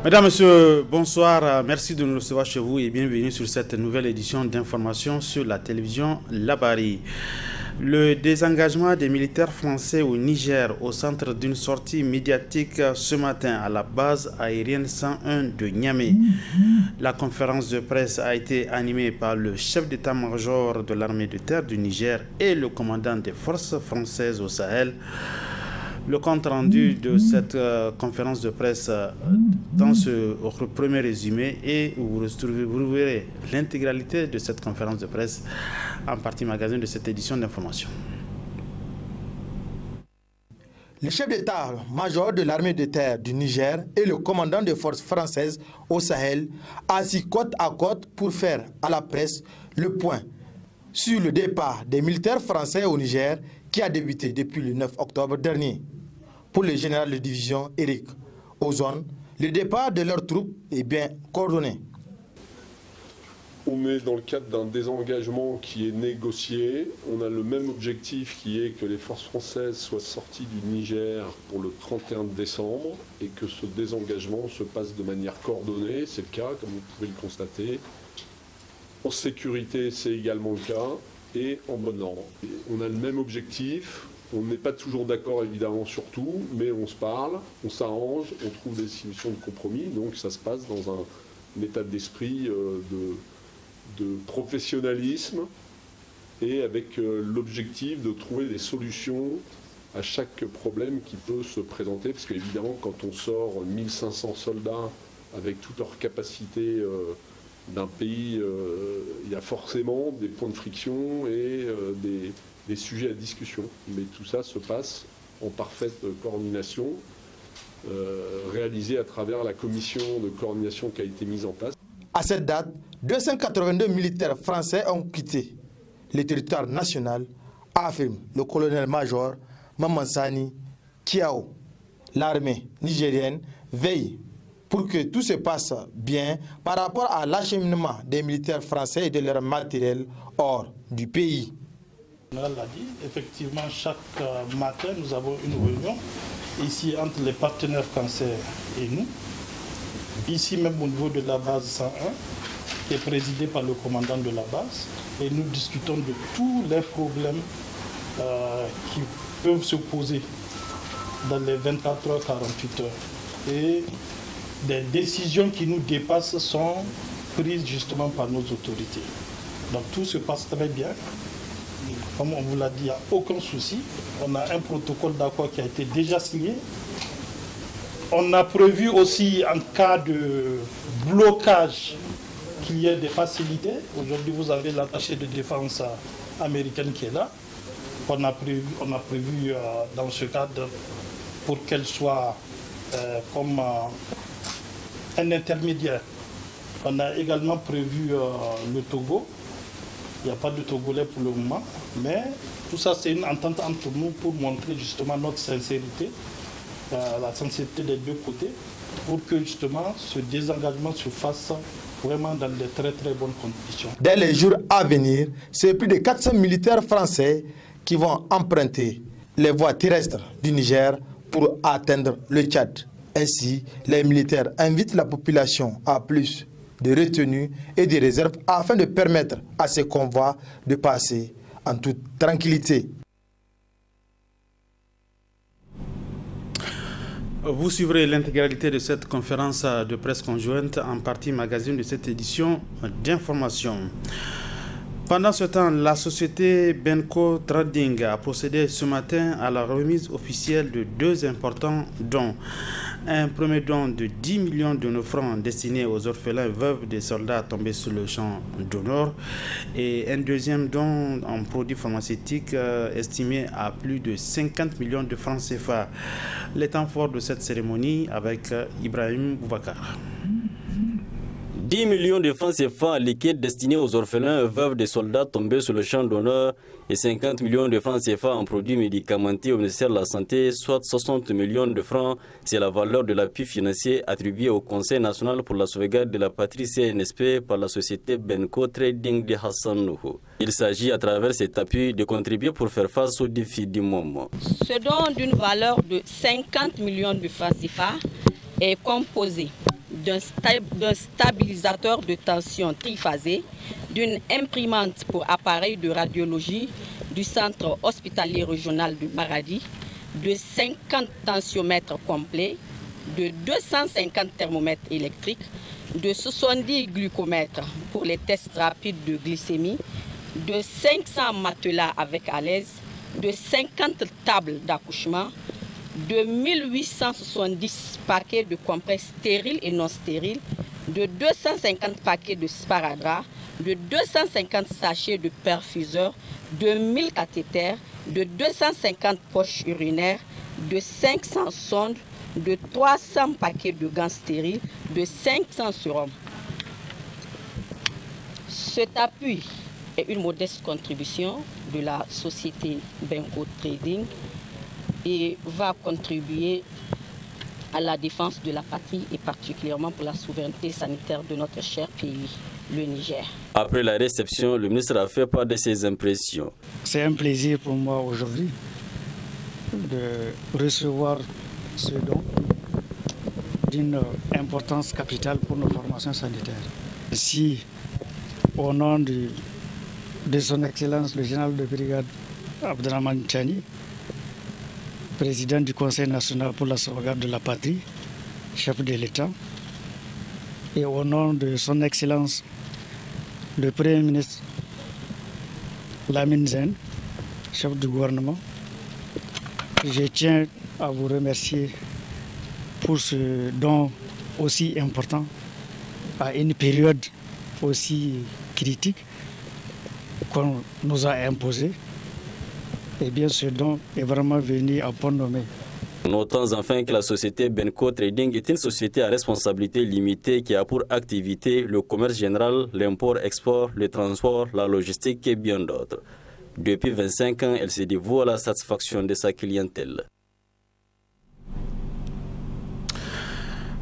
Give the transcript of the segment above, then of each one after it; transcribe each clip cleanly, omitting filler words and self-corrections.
Mesdames, Messieurs, bonsoir. Merci de nous recevoir chez vous et bienvenue sur cette nouvelle édition d'information sur la télévision Labari. Le désengagement des militaires français au Niger au centre d'une sortie médiatique ce matin à la base aérienne 101 de Niamey. La conférence de presse a été animée par le chef d'état-major de l'armée de terre du Niger et le commandant des forces françaises au Sahel. Le compte rendu de cette conférence de presse dans ce premier résumé et vous verrez l'intégralité de cette conférence de presse en partie magazine de cette édition d'information. Le chef d'état-major de l'armée de terre du Niger et le commandant des forces françaises au Sahel assis côte à côte pour faire à la presse le point sur le départ des militaires français au Niger qui a débuté depuis le 9 octobre dernier. Pour le général de division Eric Ozone, le départ de leurs troupes est bien coordonné. On est dans le cadre d'un désengagement qui est négocié. On a le même objectif qui est que les forces françaises soient sorties du Niger pour le 31 décembre et que ce désengagement se passe de manière coordonnée. C'est le cas, comme vous pouvez le constater. En sécurité, c'est également le cas et en bon ordre. On a le même objectif. On n'est pas toujours d'accord évidemment sur tout, mais on se parle, on s'arrange, on trouve des solutions de compromis. Donc ça se passe dans un état d'esprit de professionnalisme et avec l'objectif de trouver des solutions à chaque problème qui peut se présenter. Parce qu'évidemment, quand on sort 1500 soldats avec toute leur capacité d'un pays, il y a forcément des points de friction et des sujets à discussion. Mais tout ça se passe en parfaite coordination, réalisée à travers la commission de coordination qui a été mise en place. À cette date, 282 militaires français ont quitté le territoire national, affirme le colonel-major Mamansani Kiao. L'armée nigérienne veille pour que tout se passe bien par rapport à l'acheminement des militaires français et de leur matériel hors du pays. Le général l'a dit, effectivement, chaque matin, nous avons une réunion ici entre les partenaires français et nous. Ici même au niveau de la base 101, qui est présidée par le commandant de la base. Et nous discutons de tous les problèmes qui peuvent se poser dans les 24 heures, 48 heures. Et des décisions qui nous dépassent sont prises justement par nos autorités. Donc tout se passe très bien. Comme on vous l'a dit, il n'y a aucun souci. On a un protocole d'accord qui a été déjà signé. On a prévu aussi, en cas de blocage, qu'il y ait des facilités. Aujourd'hui, vous avez l'attaché de défense américaine qui est là. On a prévu dans ce cadre pour qu'elle soit comme un intermédiaire. On a également prévu le Togo. Il n'y a pas de Togolais pour le moment, mais tout ça c'est une entente entre nous pour montrer justement notre sincérité, la sincérité des deux côtés, pour que justement ce désengagement se fasse vraiment dans de très très bonnes conditions. Dès les jours à venir, c'est plus de 400 militaires français qui vont emprunter les voies terrestres du Niger pour atteindre le Tchad. Ainsi, les militaires invitent la population à plus de retenue et de réserve afin de permettre à ces convois de passer en toute tranquillité. Vous suivrez l'intégralité de cette conférence de presse conjointe en partie magazine de cette édition d'information. Pendant ce temps, la société Benko Trading a procédé ce matin à la remise officielle de deux importants dons. Un premier don de 10 millions de nos francs destinés aux orphelins veuves des soldats tombés sur le champ d'honneur et un deuxième don en produits pharmaceutiques estimé à plus de 50 millions de francs CFA. Les temps forts de cette cérémonie avec Ibrahim Boubacar. 10 millions de francs CFA liquides destinés aux orphelins et veuves des soldats tombés sur le champ d'honneur et 50 millions de francs CFA en produits médicamentés au ministère de la Santé, soit 60 millions de francs. C'est la valeur de l'appui financier attribué au Conseil national pour la sauvegarde de la patrie CNSP par la société Benko Trading de Hassan Nouhou. Il s'agit à travers cet appui de contribuer pour faire face aux défis du moment. Ce don d'une valeur de 50 millions de francs CFA est composé d'un stabilisateur de tension triphasé, d'une imprimante pour appareil de radiologie du centre hospitalier régional de Maradi, de 50 tensiomètres complets, de 250 thermomètres électriques, de 70 glucomètres pour les tests rapides de glycémie, de 500 matelas avec à l'aise, de 50 tables d'accouchement, de 1870 paquets de compresses stériles et non stériles, de 250 paquets de sparadrap, de 250 sachets de perfuseurs, de 1000 cathéters, de 250 poches urinaires, de 500 sondes, de 300 paquets de gants stériles, de 500 sérums. Cet appui est une modeste contribution de la société Benko Trading et va contribuer à la défense de la patrie et particulièrement pour la souveraineté sanitaire de notre cher pays, le Niger. Après la réception, le ministre a fait part de ses impressions. C'est un plaisir pour moi aujourd'hui de recevoir ce don d'une importance capitale pour nos formations sanitaires. Ici, au nom de son Excellence le général de brigade Abdrahmane Tchani, président du Conseil national pour la sauvegarde de la patrie, chef de l'État, et au nom de son Excellence le Premier ministre Lamine Zen, chef du gouvernement, je tiens à vous remercier pour ce don aussi important à une période aussi critique qu'on nous a imposée. Eh bien, ce don est vraiment venu à point nommé. Notons enfin que la société Benko Trading est une société à responsabilité limitée qui a pour activité le commerce général, l'import-export, le transport, la logistique et bien d'autres. Depuis 25 ans, elle se dévoue à la satisfaction de sa clientèle.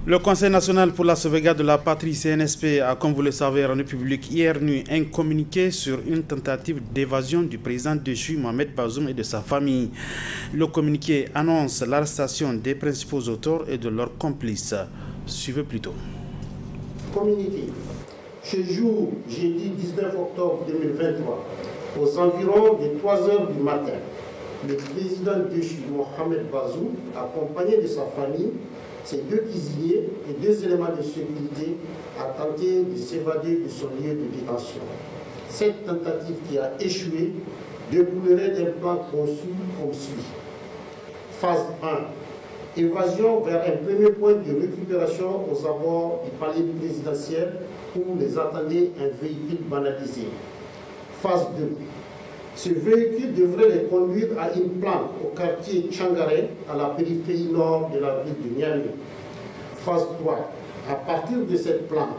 Le Conseil national pour la sauvegarde de la patrie, CNSP, a, comme vous le savez, rendu public hier nuit un communiqué sur une tentative d'évasion du président déchu Mohamed Bazoum et de sa famille. Le communiqué annonce l'arrestation des principaux auteurs et de leurs complices. Suivez plutôt. Communiqué. Ce jour, jeudi 19 octobre 2023, aux environs de 3 h du matin, le président déchu Mohamed Bazoum, accompagné de sa famille, ses 2 cuisiniers et 2 éléments de sécurité, a tenté de s'évader de son lieu de détention. Cette tentative qui a échoué découlerait d'un plan conçu comme suit. Phase 1. Évasion vers un premier point de récupération aux abords du palais présidentiel où les attendait un véhicule banalisé. Phase 2. Ce véhicule devrait les conduire à une planque au quartier Tchangare, à la périphérie nord de la ville de Niamey. Phase 3. À partir de cette planque,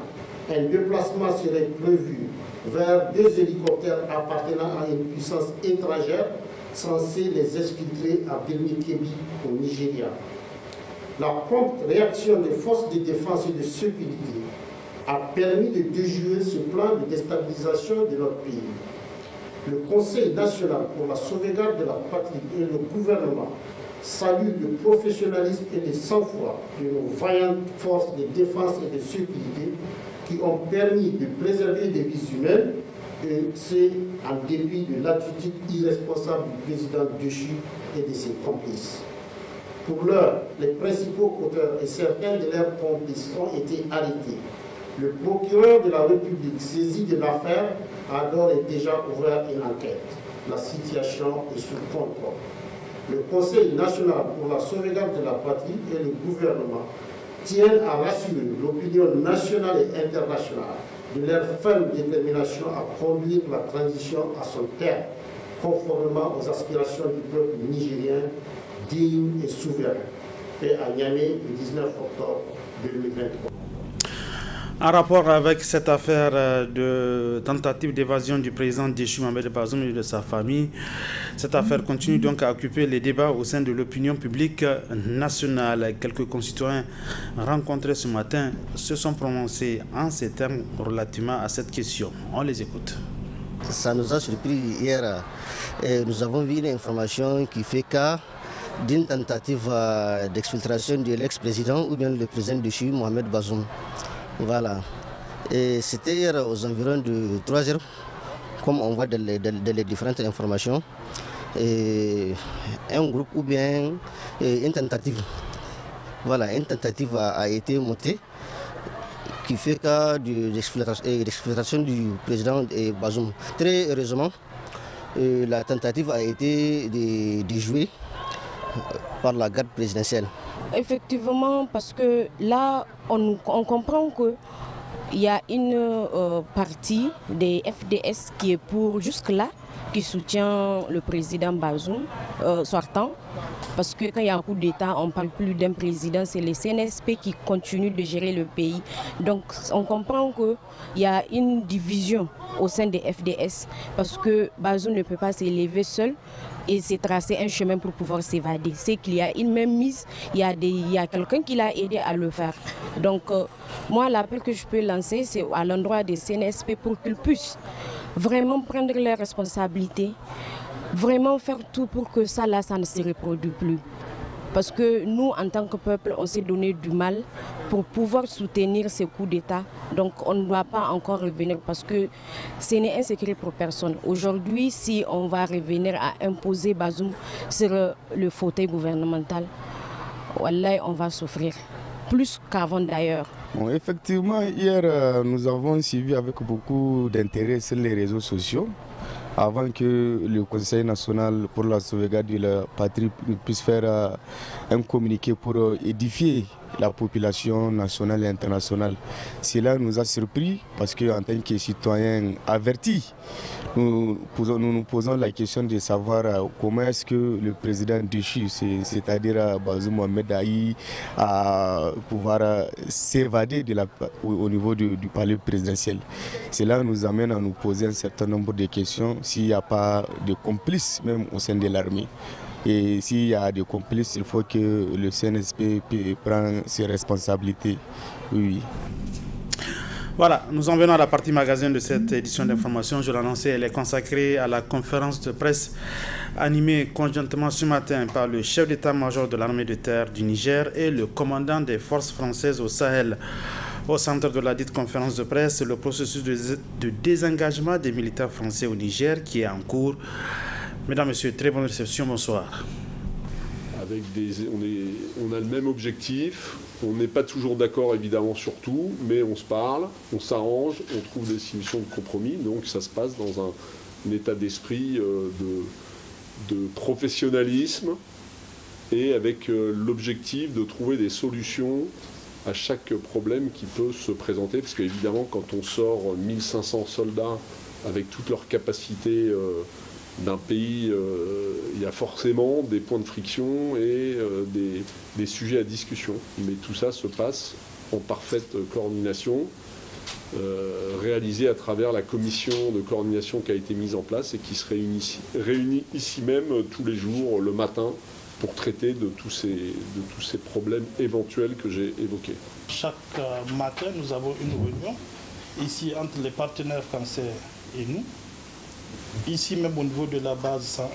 un déplacement serait prévu vers 2 hélicoptères appartenant à une puissance étrangère censée les exfiltrer à Birni-Kébi au Nigeria. La prompte réaction des forces de défense et de sécurité a permis de déjouer ce plan de déstabilisation de notre pays. Le Conseil national pour la sauvegarde de la patrie et le gouvernement saluent le professionnalisme et le sang-froid de nos vaillantes forces de défense et de sécurité qui ont permis de préserver des vies humaines, et c'est en dépit de l'attitude irresponsable du président déchu et de ses complices. Pour l'heure, les principaux auteurs et certains de leurs complices ont été arrêtés. Le procureur de la République, saisi de l'affaire, a d'ores et déjà ouvert une enquête. La situation est sous contrôle. Le Conseil national pour la sauvegarde de la patrie et le gouvernement tiennent à rassurer l'opinion nationale et internationale de leur ferme détermination à conduire la transition à son terme, conformément aux aspirations du peuple nigérien digne et souverain, fait à Niamey le 19 octobre 2023. En rapport avec cette affaire de tentative d'évasion du président déchu Mohamed Bazoum et de sa famille, cette affaire continue donc à occuper les débats au sein de l'opinion publique nationale. Quelques concitoyens rencontrés ce matin se sont prononcés en ces termes relativement à cette question. On les écoute. Ça nous a surpris hier. Et nous avons vu une information qui fait que d'une tentative d'exfiltration de l'ex-président ou bien le président déchu Mohamed Bazoum. Voilà. Et c'était hier aux environs de 3 heures, comme on voit dans les différentes informations. Et un groupe ou bien une tentative. Voilà, une tentative a été montée qui fait cas de l'exfiltration du président Bazoum. Très heureusement, la tentative a été déjouée par la garde présidentielle. Effectivement, parce que là, on comprend que il y a une partie des FDS qui est pour jusque-là, qui soutient le président Bazoum sortant. Parce que quand il y a un coup d'État, on ne parle plus d'un président, c'est les CNSP qui continuent de gérer le pays. Donc on comprend qu'il y a une division au sein des FDS parce que Bazoum ne peut pas s'élever seul et s'est tracé un chemin pour pouvoir s'évader. C'est qu'il y a une même mise, il y a quelqu'un qui l'a aidé à le faire. Donc moi, l'appel que je peux lancer, c'est à l'endroit des CNSP pour qu'ils puissent vraiment prendre leurs responsabilités, vraiment faire tout pour que ça ne se reproduise plus. Parce que nous, en tant que peuple, on s'est donné du mal pour pouvoir soutenir ces coups d'État. Donc on ne doit pas encore revenir parce que ce n'est un secret pour personne. Aujourd'hui, si on va revenir à imposer Bazoum sur le fauteuil gouvernemental, wallah, on va souffrir. Plus qu'avant d'ailleurs. Bon, effectivement, hier, nous avons suivi avec beaucoup d'intérêt sur les réseaux sociaux avant que le Conseil national pour la sauvegarde de la patrie puisse faire un communiqué pour édifier la population nationale et internationale. Cela nous a surpris parce qu'en tant que citoyens avertis, nous nous posons la question de savoir comment est-ce que le président déchu, c'est-à-dire Bazoum Mohamed Aïe, a pouvoir s'évader au niveau du palais présidentiel. Cela nous amène à nous poser un certain nombre de questions s'il n'y a pas de complices même au sein de l'armée. Et s'il y a des complices, il faut que le CNSP prenne ses responsabilités. Oui. Voilà, nous en venons à la partie magazine de cette édition d'information. Je l'annonçais, elle est consacrée à la conférence de presse animée conjointement ce matin par le chef d'état-major de l'armée de terre du Niger et le commandant des forces françaises au Sahel. Au centre de la dite conférence de presse, le processus de désengagement des militaires français au Niger qui est en cours. Mesdames, Messieurs, très bonne réception, bonsoir. On a le même objectif, on n'est pas toujours d'accord évidemment sur tout, mais on se parle, on s'arrange, on trouve des solutions de compromis, donc ça se passe dans un état d'esprit de professionnalisme et avec l'objectif de trouver des solutions à chaque problème qui peut se présenter, parce qu'évidemment quand on sort 1500 soldats avec toutes leurs capacités d'un pays, il y a forcément des points de friction et des sujets à discussion. Mais tout ça se passe en parfaite coordination, réalisée à travers la commission de coordination qui a été mise en place et qui se réunit ici même tous les jours, le matin, pour traiter de tous ces problèmes éventuels que j'ai évoqués. Chaque matin, nous avons une réunion ici entre les partenaires français et nous. Ici même au niveau de la base 101,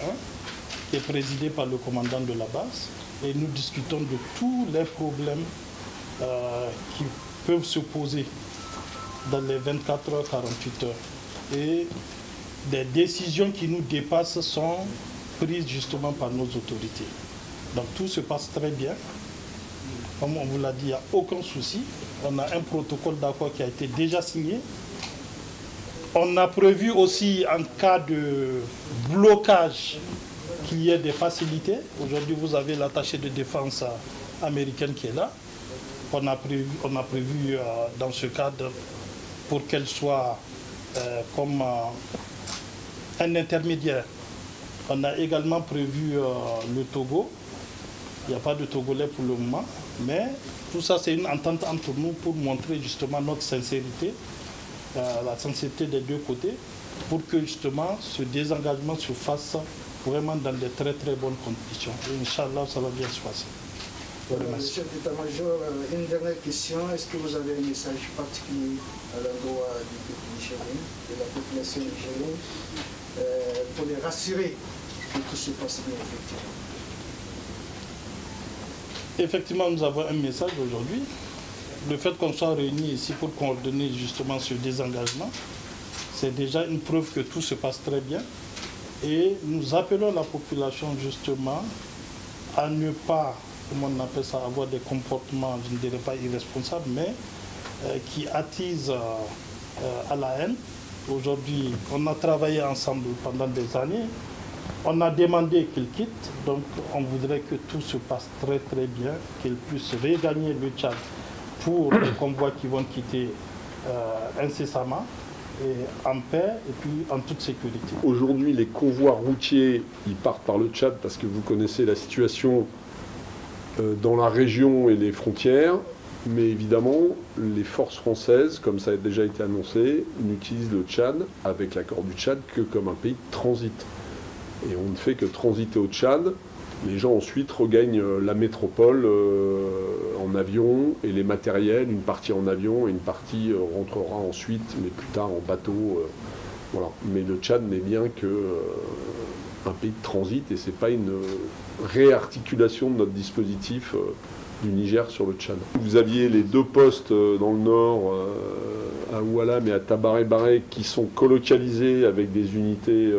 qui est présidée par le commandant de la base. Et nous discutons de tous les problèmes qui peuvent se poser dans les 24 heures, 48 heures. Et des décisions qui nous dépassent sont prises justement par nos autorités. Donc tout se passe très bien. Comme on vous l'a dit, il n'y a aucun souci. On a un protocole d'accord qui a été déjà signé. On a prévu aussi, en cas de blocage, qu'il y ait des facilités. Aujourd'hui, vous avez l'attaché de défense américaine qui est là. On a prévu dans ce cadre pour qu'elle soit comme un intermédiaire. On a également prévu le Togo. Il n'y a pas de Togolais pour le moment. Mais tout ça, c'est une entente entre nous pour montrer justement notre sincérité. La sincérité des deux côtés pour que justement ce désengagement se fasse vraiment dans de très très bonnes conditions. Et Inch'Allah, ça va bien se passer. Chef d'état-major, une dernière question. Est-ce que vous avez un message particulier à l'endroit du peuple nigérien, de la population nigérienne, pour les rassurer que tout se passe bien effectivement? Effectivement, nous avons un message aujourd'hui. Le fait qu'on soit réunis ici pour coordonner justement ce désengagement, c'est déjà une preuve que tout se passe très bien. Et nous appelons la population justement à ne pas, comment on appelle ça, avoir des comportements, je ne dirais pas irresponsables, mais qui attisent à la haine. Aujourd'hui, on a travaillé ensemble pendant des années. On a demandé qu'il quitte, donc on voudrait que tout se passe très très bien, qu'il puisse regagner le Tchad pour les convois qui vont quitter incessamment, et en paix et puis en toute sécurité. Aujourd'hui, les convois routiers, ils partent par le Tchad parce que vous connaissez la situation dans la région et les frontières. Mais évidemment, les forces françaises, comme ça a déjà été annoncé, n'utilisent le Tchad, avec l'accord du Tchad, que comme un pays de transit. Et on ne fait que transiter au Tchad. Les gens ensuite regagnent la métropole en avion, et les matériels, une partie en avion et une partie rentrera ensuite, mais plus tard en bateau. Voilà. Mais le Tchad n'est bien qu'un pays de transit, et ce n'est pas une réarticulation de notre dispositif du Niger sur le Tchad. Vous aviez les deux postes dans le nord, à Oualam et à Tabaré-Baré, qui sont colocalisés avec des unités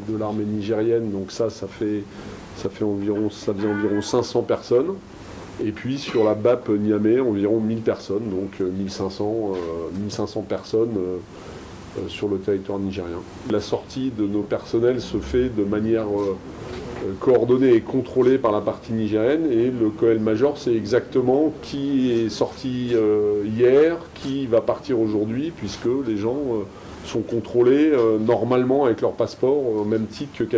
de l'armée nigérienne. Donc ça faisait environ 500 personnes. Et puis sur la BAP Niamey, environ 1000 personnes, donc 1500 personnes sur le territoire nigérien. La sortie de nos personnels se fait de manière coordonnée et contrôlée par la partie nigérienne, et le Colonel-Major sait exactement qui est sorti hier, qui va partir aujourd'hui, puisque les gens sont contrôlés normalement avec leur passeport, au même titre que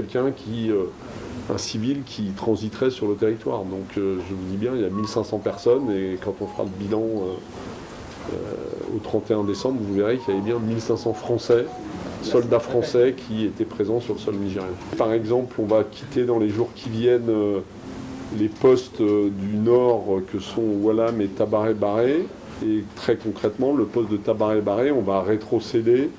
un civil qui transiterait sur le territoire. Donc je vous dis bien, il y a 1500 personnes, et quand on fera le bilan au 31 décembre, vous verrez qu'il y avait bien 1500 Français, soldats français qui étaient présents sur le sol nigérien. Par exemple, on va quitter dans les jours qui viennent les postes du nord que sont Oualam et Tabaré-Baré. Et très concrètement, le poste de Tabaré-Baré, on va rétrocéder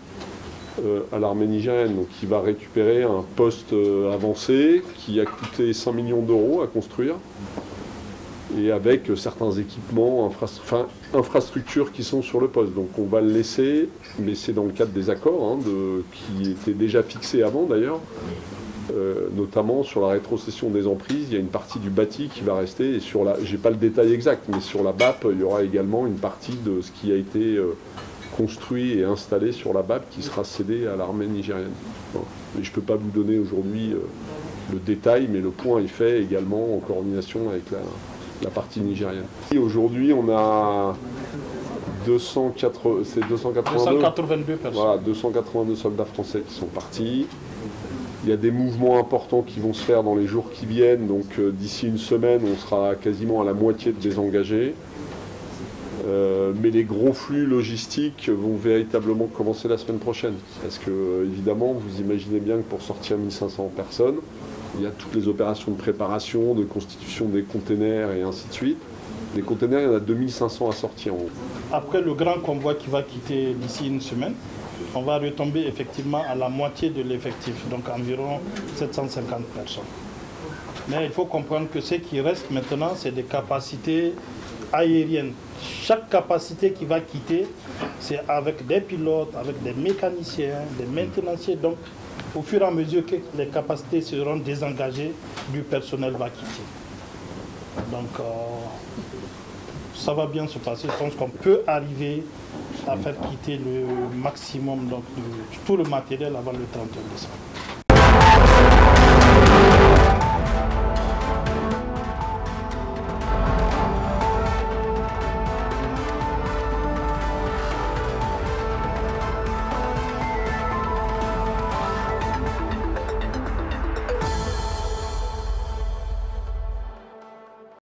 à l'armée nigérienne. Donc il va récupérer un poste avancé qui a coûté 100 millions d'euros à construire, et avec certains équipements, infrastructures qui sont sur le poste. Donc on va le laisser, mais c'est dans le cadre des accords qui étaient déjà fixés avant d'ailleurs, notamment sur la rétrocession des emprises. Il y a une partie du bâti qui va rester, et j'ai pas le détail exact, mais sur la BAP, il y aura également une partie de ce qui a été construit et installé sur la BAP qui sera cédé à l'armée nigérienne. Voilà. Mais je ne peux pas vous donner aujourd'hui le détail, mais le point est fait également en coordination avec la partie nigérienne. Aujourd'hui, on a 282 personnes. Voilà, 282 soldats français qui sont partis. Il y a des mouvements importants qui vont se faire dans les jours qui viennent, donc d'ici une semaine, on sera quasiment à la moitié de désengagés. Mais les gros flux logistiques vont véritablement commencer la semaine prochaine. Parce que, évidemment, vous imaginez bien que pour sortir 1500 personnes, il y a toutes les opérations de préparation, de constitution des containers et ainsi de suite. Les containers, il y en a 2500 à sortir en haut. Après le grand convoi qui va quitter d'ici une semaine, on va retomber effectivement à la moitié de l'effectif, donc environ 750 personnes. Mais il faut comprendre que ce qui reste maintenant, c'est des capacités aériennes. Chaque capacité qui va quitter, c'est avec des pilotes, avec des mécaniciens, des maintenanciers. Donc, au fur et à mesure que les capacités seront désengagées, du personnel va quitter. Donc, ça va bien se passer. Je pense qu'on peut arriver à faire quitter le maximum de tout le matériel avant le 31 décembre.